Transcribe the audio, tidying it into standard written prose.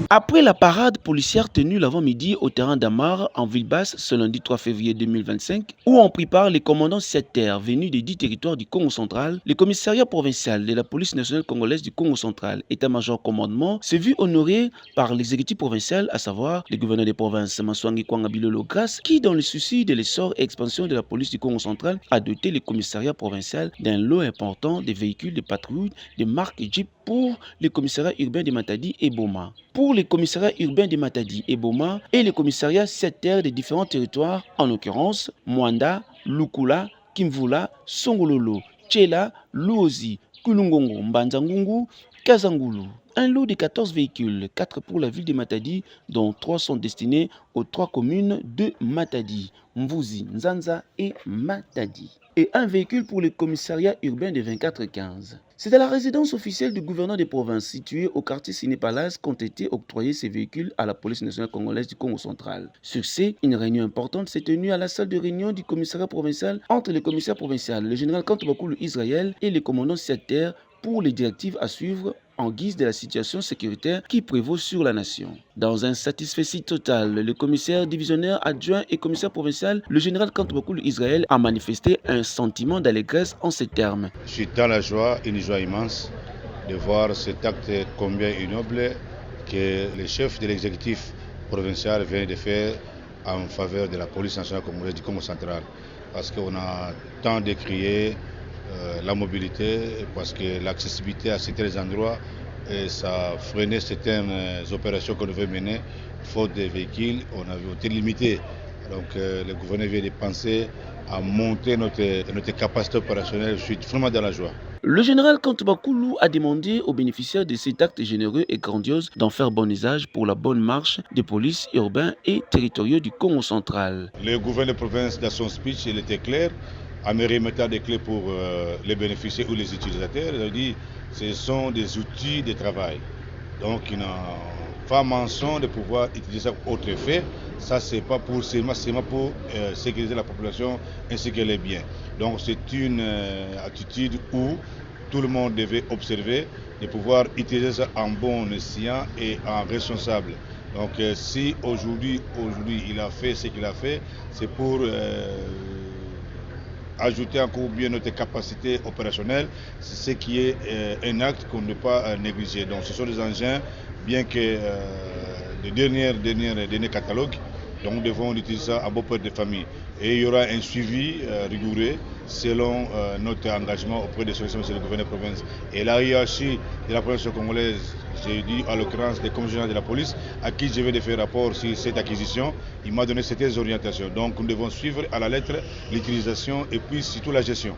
Après la parade policière tenue l'avant-midi au terrain d'Amar en ville basse ce lundi 3 février 2025, où on prépare les commandants sectaires venus des 10 territoires du Congo central, le commissariat provincial de la police nationale congolaise du Congo central, état-major commandement, s'est vu honoré par l'exécutif provincial, à savoir le gouverneur des provinces Maswangi Kwanga Bilolo Grasse, qui, dans le souci de l'essor et expansion de la police du Congo central, a doté le commissariat provincial d'un lot important de véhicules de patrouille de marque Jeep pour les commissariats urbains de Matadi et Boma. Pour les commissariats urbains de Matadi et Boma et les commissariats sectaires des différents territoires, en l'occurrence Mwanda, Lukula, Kimvula, Songololo, Tchela, Luozi, Kulungongo, Mbanzangungu, Kazangulu. Un lot de 14 véhicules, 4 pour la ville de Matadi, dont 3 sont destinés aux 3 communes de Matadi, Mvuzi, Nzanza et Matadi. Et un véhicule pour le commissariat urbain de 2415. C'est à la résidence officielle du gouverneur des provinces située au quartier Ciné-Palace qu'ont été octroyés ces véhicules à la police nationale congolaise du Congo central. Sur ce, une réunion importante s'est tenue à la salle de réunion du commissariat provincial entre le commissaire provincial, le général Kantobakoulou Israël et les commandants sectaires pour les directives à suivre en guise de la situation sécuritaire qui prévaut sur la nation. Dans un satisfecit total, le commissaire divisionnaire adjoint et commissaire provincial, le général Kantobakoulou Israël, a manifesté un sentiment d'allégresse en ces termes. Je suis dans la joie, une joie immense, de voir cet acte combien noble que le chef de l'exécutif provincial vient de faire en faveur de la police nationale congolaise du Congo central. Parce qu'on a tant décrié la mobilité, parce que l'accessibilité à certains endroits, ça freinait certaines opérations qu'on devait mener, faute de véhicules, on avait été limité. Donc le gouverneur vient de penser à monter notre capacité opérationnelle. Je suis vraiment dans la joie. Le général Kantobakoulou a demandé aux bénéficiaires de cet acte généreux et grandiose d'en faire bon usage pour la bonne marche des polices urbains et territoriaux du Congo central. Le gouverneur de province, dans son speech, il était clair, en me remettant des clés pour les bénéficiaires ou les utilisateurs. Il a dit ce sont des outils de travail. Donc il n'a pas mention de pouvoir utiliser ça pour autre effet. Ça, c'est pas pour seulement pour sécuriser la population ainsi que les biens. Donc c'est une attitude où tout le monde devait observer, de pouvoir utiliser ça en bon escient et en responsable. Donc si aujourd'hui il a fait ce qu'il a fait, c'est pour ajouter encore bien notre capacité opérationnelle, c'est ce qui est un acte qu'on ne peut pas négliger. Donc ce sont des engins, bien que de dernier catalogue, donc nous devons utiliser ça à bon père de famille. Et il y aura un suivi rigoureux selon notre engagement auprès des solutions de le gouverneur de province. Et la hiérarchie de la province congolaise, j'ai dit à l'occurrence des commissaires de la police, à qui je vais de faire rapport sur cette acquisition, il m'a donné certaines orientations. Donc nous devons suivre à la lettre l'utilisation et puis surtout la gestion.